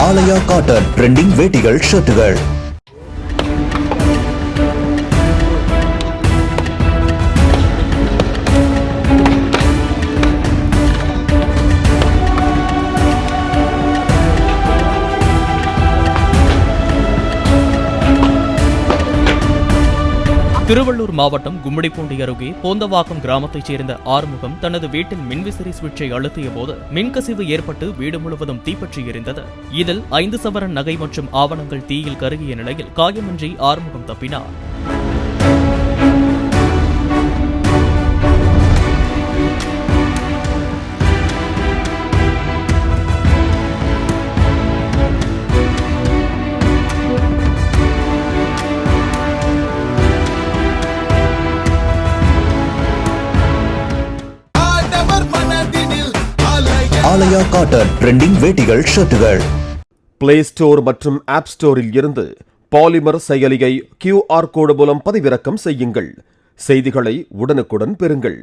ஆலயா cotton trending வேட்டிகள் ஷர்ட்டுகள். Tiruvallur மாவட்டம் கும்மிடிப்பூண்டி அருகே போந்தவாக்கம் கிராமத்தைச் சேர்ந்த ஆறுமுகம் தனது வீட்டில் மின்விசிறி சுவிட்சை அழுத்திய போது மின்கசிவு ஏற்பட்டு வீடு முழுவதும் தீப்பற்றி எரிந்தது. இதில் 5 சவரன் நகை மற்றும் ஆவணங்கள் தீயில் கருகிய நிலையில் காயமின்றி ஆறுமுகம் தப்பினார். ஆலயா காட்டன் ட்ரெண்டிங் வேட்டிகள் ஷர்ட்டுகள். பிளே ஸ்டோர் மற்றும் ஆப் ஸ்டோரில் இருந்து பாலிமர் செயலியை QR கோடு மூலம் பதிவிறக்கம் செய்யுங்கள். செய்திகளை உடனுக்குடன் பெறுங்கள்.